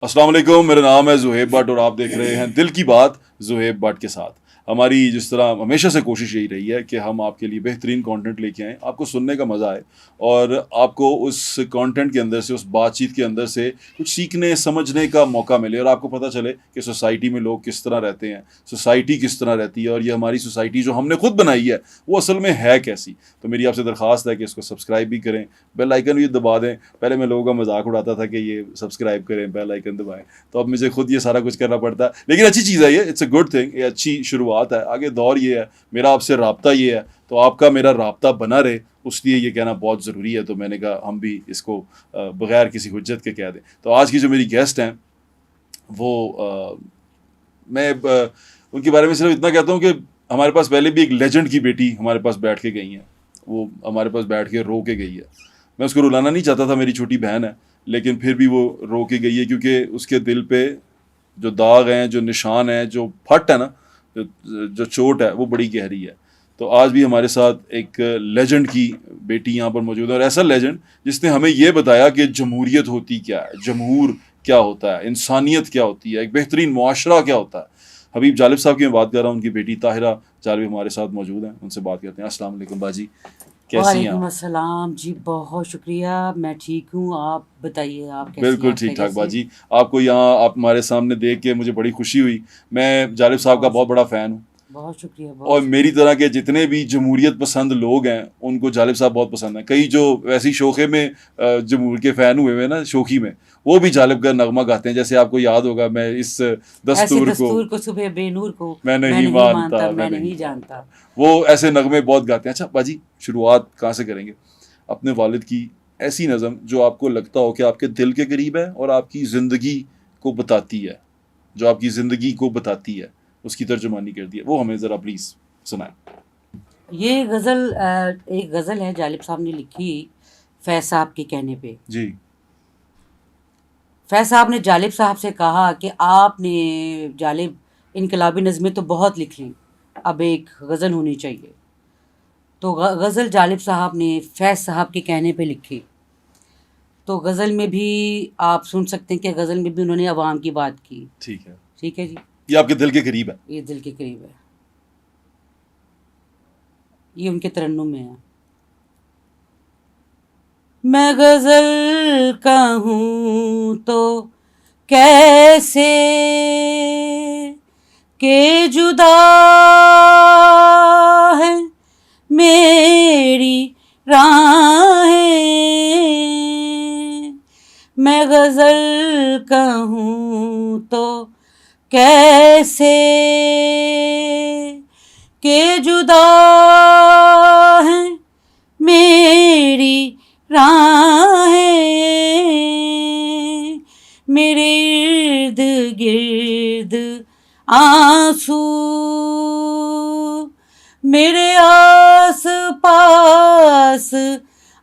अस्सलाम वालेकुम, मेरा नाम है ज़ुहैब भट्ट और आप देख रहे हैं दिल की बात ज़ुहैब भट्ट के साथ। हमारी जिस तरह हमेशा से कोशिश यही रही है कि हम आपके लिए बेहतरीन कंटेंट लेके आएँ, आपको सुनने का मज़ा आए और आपको उस कंटेंट के अंदर से, उस बातचीत के अंदर से कुछ सीखने, समझने का मौका मिले और आपको पता चले कि सोसाइटी में लोग किस तरह रहते हैं, सोसाइटी किस तरह रहती है और ये हमारी सोसाइटी जो हमने खुद बनाई है, वो असल में है कैसी। तो मेरी आपसे दरख्वास्त है कि इसको सब्सक्राइब भी करें, बेल आइकन भी दबा दें। पहले मैं लोगों का मजाक उड़ाता था कि ये सब्सक्राइब करें, बेल आइकन दबाएं, तो अब मुझे खुद ये सारा कुछ करना पड़ता है, लेकिन अच्छी चीज़ है ये, इट्स अ गुड थिंग, ये अच्छी शुरुआत है। आगे दौर ये है, मेरा आपसे राब्ता ये है, तो आपका मेरा राब्ता बना रहे, उसलिए ये कहना बहुत ज़रूरी है। तो मैंने कहा हम भी इसको बगैर किसी हुज्जत के कह दें। तो आज की जो मेरी गेस्ट हैं वो मैं उनके बारे में सिर्फ इतना कहता हूँ कि हमारे पास पहले भी एक लेजेंड की बेटी हमारे पास बैठ के गई हैं, वो हमारे पास बैठ के रो के गई है। मैं उसको रुलाना नहीं चाहता था, मेरी छोटी बहन है, लेकिन फिर भी वो रो के गई है क्योंकि उसके दिल पे जो दाग हैं, जो निशान है, जो फट है ना, जो चोट है, वो बड़ी गहरी है। तो आज भी हमारे साथ एक लेजेंड की बेटी यहाँ पर मौजूद है और ऐसा लेजेंड जिसने हमें ये बताया कि जमहूरियत होती क्या है, जमहूर क्या होता है, इंसानियत क्या होती है, एक बेहतरीन मुआशरा क्या होता है। हबीब जालिब साहब की मैं बात कर रहा हूँ, उनकी बेटी ताहिरा जालिब हमारे साथ मौजूद हैं, उनसे बात करते हैं। अस्सलाम वालेकुम बाजी, कैसी हैं वालेकुम आप? अस्सलाम जी, बहुत शुक्रिया। मैं ठीक हूँ, आप बताइए, आप कैसी हैं, बिल्कुल आप ठीक ठाक खैरियत से? बाजी। आपको यहाँ आप हमारे सामने देख के मुझे बड़ी खुशी हुई। मैं जालिब साहब का बहुत बहुत बड़ा शुक्रिया, फ़ैन हूँ बहुत शुक्रिया, और बहुत मेरी शुक्रिया। तरह के जितने भी जमहूरियत पसंद लोग हैं उनको जालिब साहब बहुत पसंद हैं। कई जो वैसी शोखे में जमहूर के फ़ैन हुए हुए हैं ना, शोखी में, वो भी जालिब का नगमा गाते हैं। जैसे आपको याद होगा, मैं इस ऐसे दस्तूर को दस्तूर को सुबह बेनूर को मैं मैं नहीं नहीं मानता, मानता, मैं मैं नहीं नहीं जानता, जानता। वो ऐसे नगमे बहुत गाते हैं। अच्छा बाजी, शुरुआत कहाँ से करेंगे? अपने वालिद की ऐसी नज़म जो आपको लगता हो कि आपके दिल के करीब है और आपकी ज़िंदगी को बताती है, जो आपकी ज़िंदगी को बताती है, उसकी तर्जुमानी कर दी है, वो हमें ज़रा प्लीज़ सुनाएं। ये एक गज़ल है, जालिब साहब ने लिखी फैज़ साहब के कहने पे। जी। फैज़ साहब ने जालिब साहब से कहा कि आपने जालिब इनकलाबी नज़में तो बहुत लिख लीं, अब एक गज़ल होनी चाहिए। तो गज़ल जालिब साहब ने फैज़ साहब के कहने पे लिखी। तो गज़ल में भी आप सुन सकते हैं कि गज़ल में भी उन्होंने अवाम की बात की। ठीक है, ठीक है जी, ये आपके दिल के करीब है। ये दिल के करीब है, ये उनके तरन्नुम में है। मैं गज़ल कहूँ तो कैसे के जुदा है मेरी राहें। मैं गज़ल कहूँ तो कैसे के जुदा है मेरी राहें। मेरे इर्द गिर्द आंसू, मेरे आस पास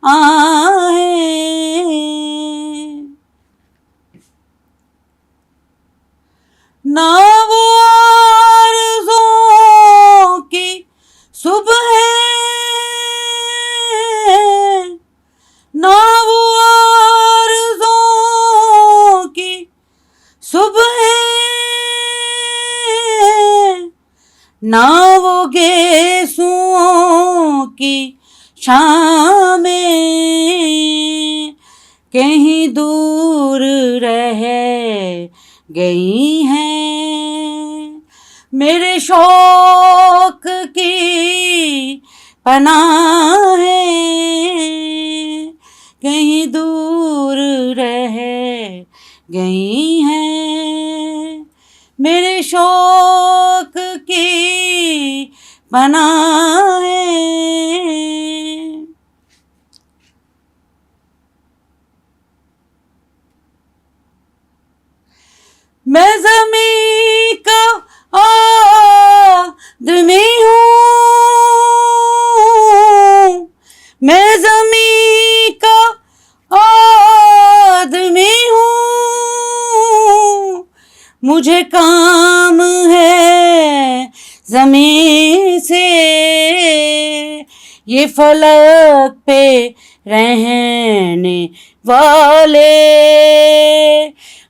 आहें। ना वो आरज़ुओं की सुबह है, ना वो आरज़ुओं की सुबह है, ना वो गेसुओं की शामें। कहीं दूर रह गई हैं मेरे शौक की पनाहें। कहीं दूर रह गई हैं मेरे शौक की पनाहें। मैं ज़मीं का आदमी हूँ, मैं ज़मीं का आदमी हूँ। मुझे काम है ज़मीं से, ये फलक पे रहने वाले।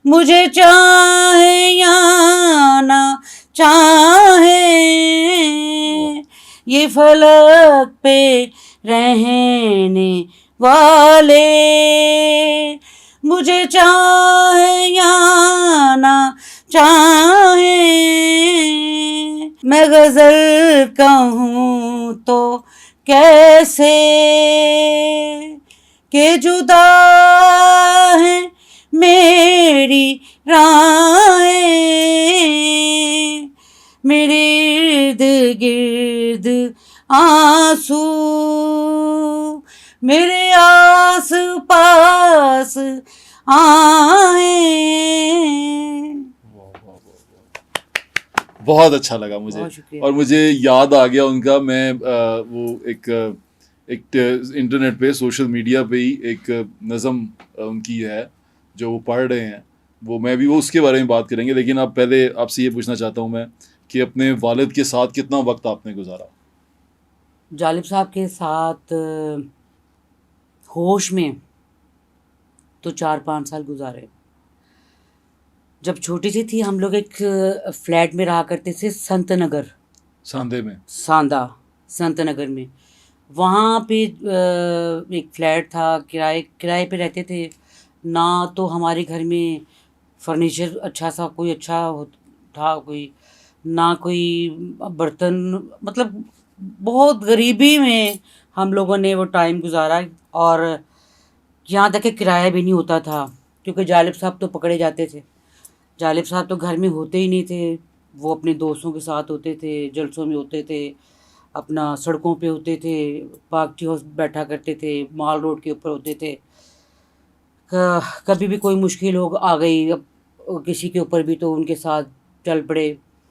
मुझे चाहे या ना चाहे, ये फलक पे रहने वाले, मुझे चाहे या ना चाहे, मैं गजल कहूँ तो कैसे, के जुदा है मेरी राहें, मेरे इर्द गिर्द आंसू, मेरे आस पास आए। बहुत अच्छा लगा मुझे। बहुत शुक्रिया। और मुझे याद आ गया उनका, मैं वो एक इंटरनेट पे, सोशल मीडिया पे ही एक नज़म उनकी है जो वो पढ़ रहे हैं, वो मैं भी वो उसके बारे में बात करेंगे। लेकिन अब पहले आपसे ये पूछना चाहता हूँ मैं कि अपने वालिद के साथ कितना वक्त आपने गुजारा? जालिब साहब के साथ होश में तो 4-5 साल गुजारे। जब छोटी सी थी हम लोग एक फ्लैट में रहा करते थे, संत नगर, सांधे में। सांदा, संत नगर में। वहाँ पे एक फ्लैट था, किराए पे रहते थे। ना तो हमारे घर में फर्नीचर अच्छा सा कोई था कोई, ना कोई बर्तन, मतलब बहुत गरीबी में हम लोगों ने वो टाइम गुजारा। और यहाँ तक कि किराया भी नहीं होता था, क्योंकि जालिब साहब तो पकड़े जाते थे। जालिब साहब तो घर में होते ही नहीं थे, वो अपने दोस्तों के साथ होते थे, जलसों में होते थे, अपना सड़कों पे होते थे, पार्क टी हाउस बैठा करते थे, माल रोड के ऊपर होते थे। कभी भी कोई मुश्किल हो आ गई अब किसी के ऊपर भी तो उनके साथ चल पड़े।